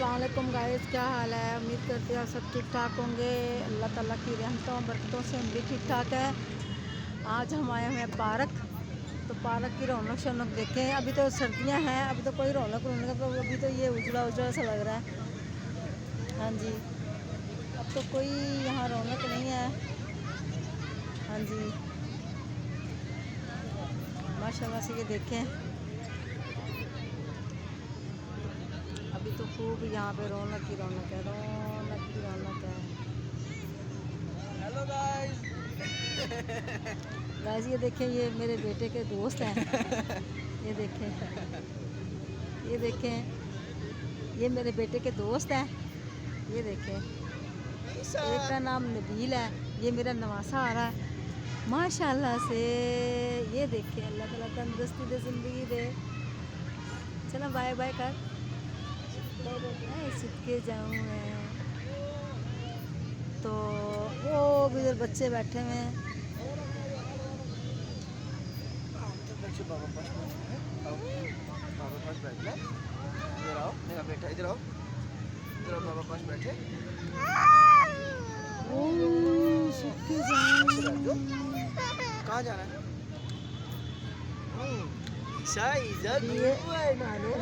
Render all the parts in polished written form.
अस्सलाम वालेकुम गाइस, क्या हाल है। उम्मीद करते हैं आप सब ठीक ठाक होंगे। अल्लाह ताला की रहमतों और बरकतों से हम भी ठीक ठाक है। आज हम आए हुए हैं पार्क, तो पार्क की रौनक शौनक देखें। अभी तो सर्दियां हैं, अभी तो कोई रौनक रौनक, तो अभी तो ये उजड़ा उजड़ा सा लग रहा है। हाँ जी, अब तो कोई यहाँ रौनक नहीं है। हाँ जी, माशाल्लाह से ये देखें, अभी तो खूब यहाँ पे रौनक ही रौनक है, रौनक ही रौनक है। Hello guys. गाइस ये देखें, ये मेरे बेटे के दोस्त हैं। ये देखें, ये देखें, ये मेरे बेटे के दोस्त हैं। ये देखें, एक का नाम नबील है, ये मेरा नवासा आ रहा है माशाल्लाह से। ये देखें, अल्लाह ताला तंदुरुस्ती दे, ज़िंदगी दे। चलो बाय बाय कर, सिक्के जाऊँ मैं तो वो उधर बच्चे बैठे हुए हैं। बाबा पास बाबा पास बैठ ले। इधर आओ मेरा बेटा, इधर आओ, इधर आओ, बाबा पास बैठे। सिक्के जाऊँ। कहाँ जाना है?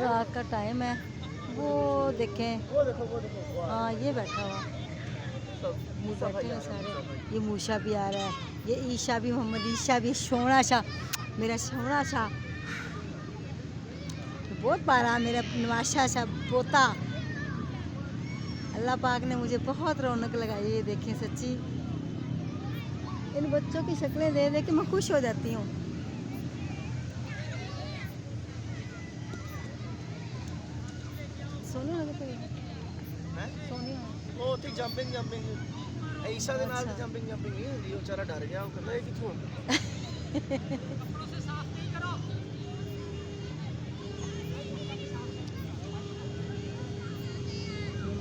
रात का टाइम है, वो देखें, वो देखो, वो देखो। हाँ ये बैठा हुआ, ये बैठे हैं सारे। ये मूशा भी आ रहा है, ये ईशा भी, मोहम्मद ईशा भी, सोना शाह, मेरा सोना शाह बहुत प्यारा, मेरा नवाशा शाह पोता। अल्लाह पाक ने मुझे बहुत रौनक लगाई। ये देखें, सच्ची इन बच्चों की शक्लें दे दे के मैं खुश हो जाती हूँ। सोनी लगे कोई सोनी ਉਹ ਉੱਥੇ ਜੰਪਿੰਗ ਈਸ਼ਾ ਦੇ ਨਾਲ ਜੰਪਿੰਗ ਨਹੀਂ ਹੁੰਦੀ। ਉਹ ਵਿਚਾਰਾ ਡਰ ਗਿਆ, ਉਹ ਕਹਿੰਦਾ ਇਹ ਕਿੱਥੋਂ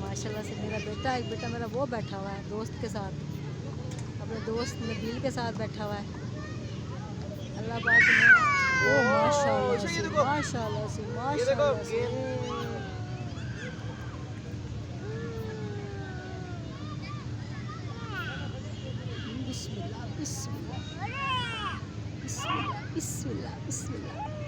माशाल्लाह से मेरा बेटा, एक बेटा मेरा वो बैठा हुआ है दोस्त के साथ, अपने दोस्त नबील के साथ बैठा हुआ है। अल्लाह पाक ने ओ माशाल्लाह से, माशाल्लाह से, माशाल्लाह से। बिस्मिल्लाह बिस्मिल्लाह बिस्मिल्लाह बिस्मिल्लाह बिस्मिल्लाह।